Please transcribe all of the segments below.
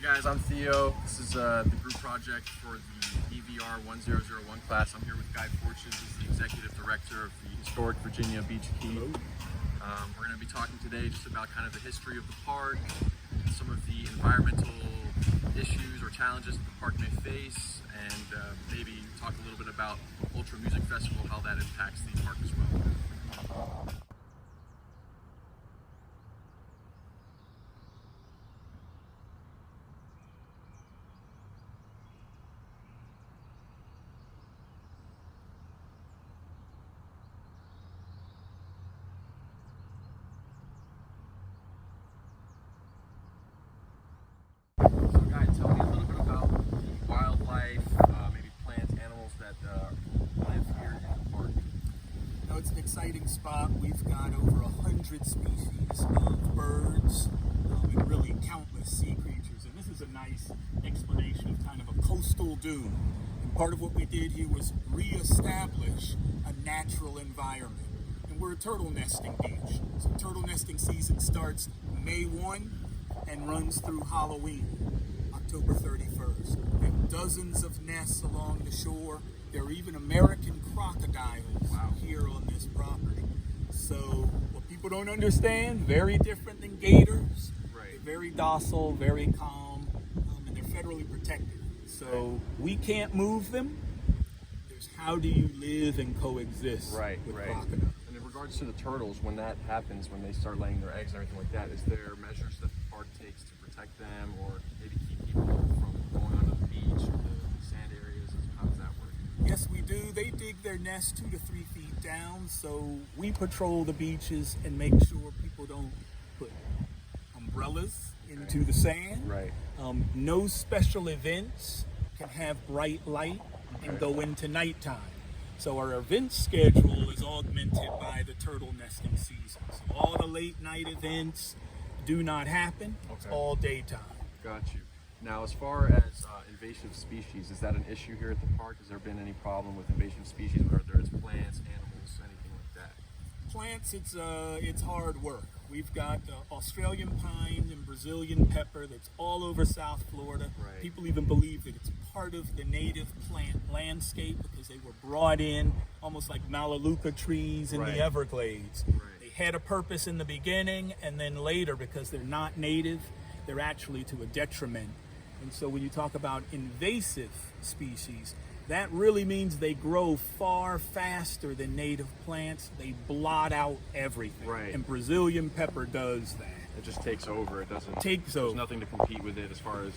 guys, I'm Theo. This is the group project for the EVR 1001 class. I'm here with Guy Fortune. He's the Executive Director of the Historic Virginia Beach Key. We're going to be talking today just about kind of the history of the park, some of the environmental issues or challenges that the park may face, and maybe talk a little bit about Ultra Music Festival, how that impacts the park as well. So Guy, tell me a little bit about the wildlife, maybe plants, animals that live here in the park. Now, it's an exciting spot. We've got over 100 species of birds and really countless sea creatures. And this is a nice explanation of kind of a coastal dune. And part of what we did here was reestablish a natural environment. And we're a turtle nesting beach. So turtle nesting season starts May 1 and runs through Halloween, October 31st. We have dozens of nests along the shore. There are even American crocodiles here on this property. So what people don't understand, very different than gators. Right. They're very docile, very calm, and they're federally protected. So we can't move them. There's how do you live and coexist with crocodiles. And in regards to the turtles, when that happens, when they start laying their eggs and everything like that, is there measures that the park takes to protect them or maybe keep people from going onto the beach or the sand areas? How does that work? Yes, we do. They dig their nest 2 to 3 feet down, so we patrol the beaches and make sure people don't put umbrellas into the sand. Right. No special events can have bright light and go into nighttime. So our event schedule is augmented by the turtle nesting season. So all the late night events do not happen. It's all daytime. Got you. Now, as far as invasive species, is that an issue here at the park? Has there been any problem with invasive species, whether it's plants, animals, anything like that? Plants, it's hard work. We've got Australian pine and Brazilian pepper that's all over South Florida. Right. People even believe that it's part of the native plant landscape because they were brought in almost like Melaleuca trees in the Everglades. Right. They had a purpose in the beginning, and then later, because they're not native, they're actually to a detriment. And so when you talk about invasive species, that really means they grow far faster than native plants. They blot out everything. Right. And Brazilian pepper does that. It just takes over. It doesn't. Takes There's over. nothing to compete with it as far as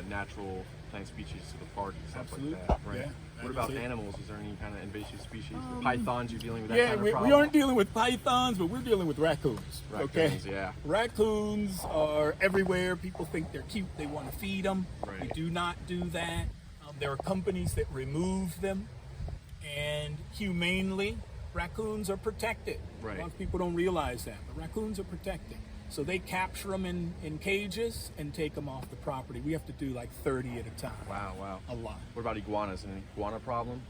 natural plant species to the park and stuff Absolutely. like that. Right. Yeah, What about it. animals? Is there any kind of invasive species? The pythons, you're dealing with that Yeah, kind of we problem? aren't dealing with pythons, but we're dealing with raccoons. Raccoons, yeah. Raccoons are everywhere. People think they're cute. They want to feed them. Right. We do not do that. There are companies that remove them, and humanely, raccoons are protected. Right. A lot of people don't realize that, but raccoons are protected. So they capture them in cages and take them off the property. We have to do like 30 at a time. Wow. A lot. What about iguanas? An iguana problem?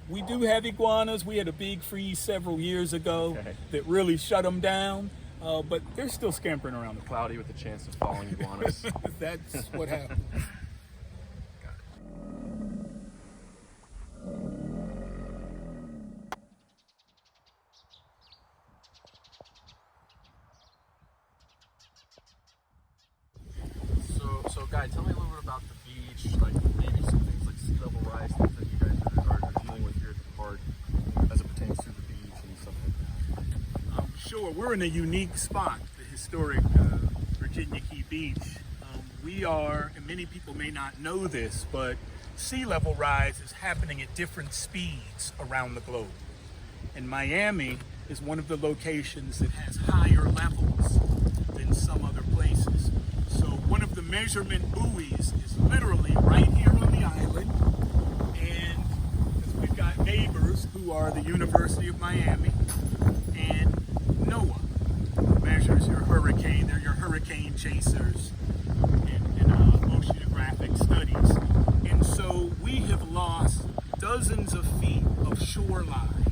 We do have iguanas. We had a big freeze several years ago Okay. that really shut them down, but they're still scampering around the Cloudy with a chance of falling iguanas. That's what happens. So Guy, tell me a little bit about the beach, like maybe some things like sea level rise, things that you guys are dealing with here at the park as it pertains to the beach and stuff like that. Sure, we're in a unique spot, the historic Virginia Key Beach. We are, and many people may not know this, but sea level rise is happening at different speeds around the globe. And Miami is one of the locations that has higher levels than some other places. So one of the measurement buoys is literally right here on the island. And we've got neighbors who are the University of Miami and NOAA measures your hurricane. They're your hurricane chasers in oceanographic studies. And so we have lost dozens of feet of shoreline.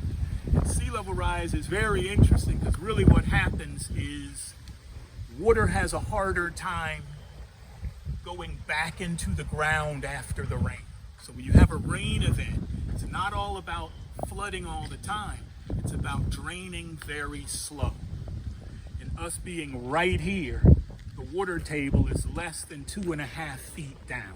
And sea level rise is very interesting because really what happens is water has a harder time going back into the ground after the rain. So when you have a rain event, it's not all about flooding all the time. It's about draining very slow. And us being right here, the water table is less than 2.5 feet down.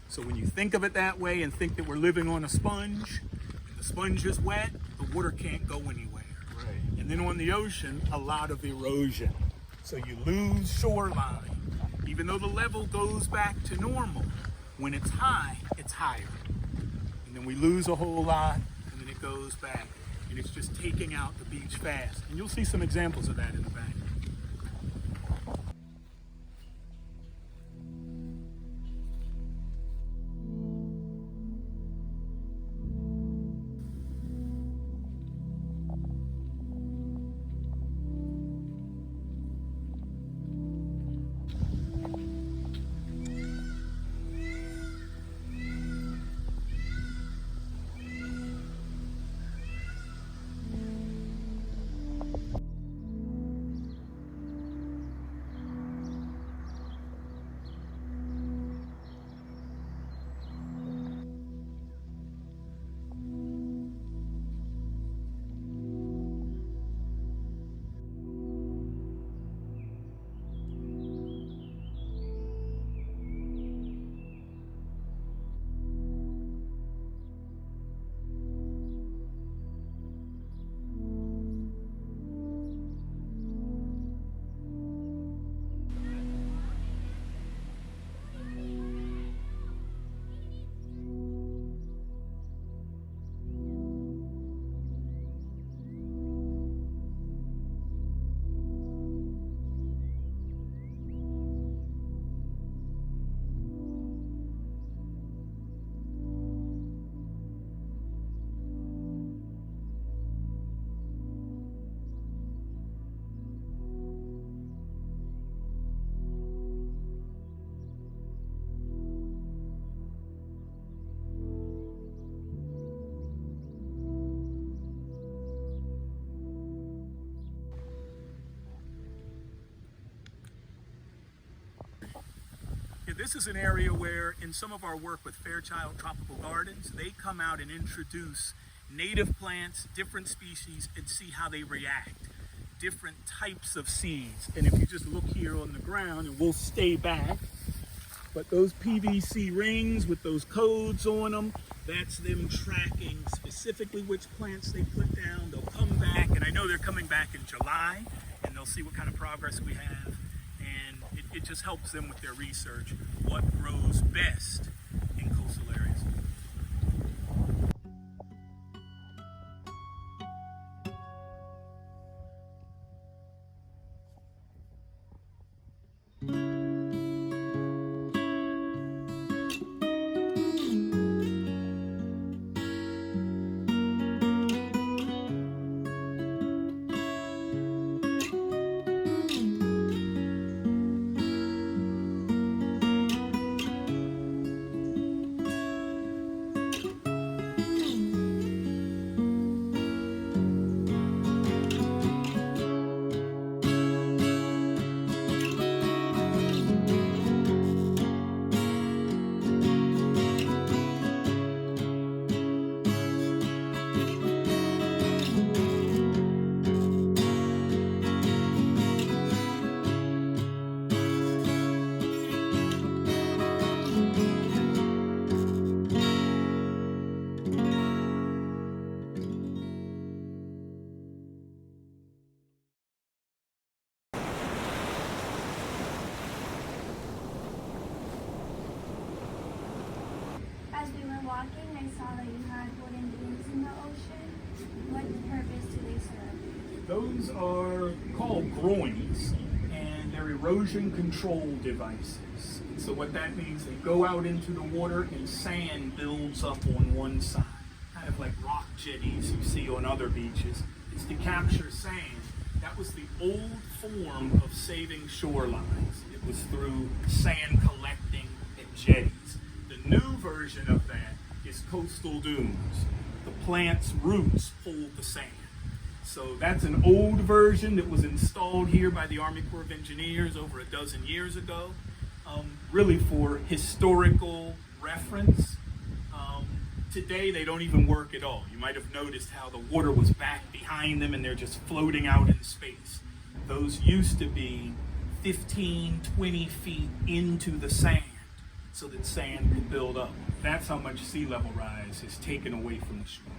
So when you think of it that way and think that we're living on a sponge, and the sponge is wet, the water can't go anywhere. Right. And then on the ocean, a lot of erosion. So you lose shoreline. Even though the level goes back to normal, when it's high, it's higher. And then we lose a whole lot, and then it goes back. And it's just taking out the beach fast. And you'll see some examples of that in the back. This is an area where, in some of our work with Fairchild Tropical Gardens, they come out and introduce native plants, different species, and see how they react. Different types of seeds. And if you just look here on the ground, and we'll stay back, but those PVC rings with those codes on them, that's them tracking specifically which plants they put down. They'll come back, and I know they're coming back in July, and they'll see what kind of progress we have. It just helps them with their research, what grows best in coastal areas. As we were walking, I saw that you had wooden beams in the ocean. What purpose do they serve? Those are called groins, and they're erosion control devices. So what that means, they go out into the water and sand builds up on one side, kind of like rock jetties you see on other beaches. It's to capture sand. That was the old form of saving shorelines. It was through sand collecting at jetties. The new version of that is coastal dunes. The plant's roots hold the sand. So that's an old version that was installed here by the Army Corps of Engineers over a dozen years ago. really for historical reference. Today they don't even work at all. You might have noticed how the water was back behind them and they're just floating out in space. Those used to be 15, 20 feet into the sand so that sand could build up. That's how much sea level rise is taken away from the shore.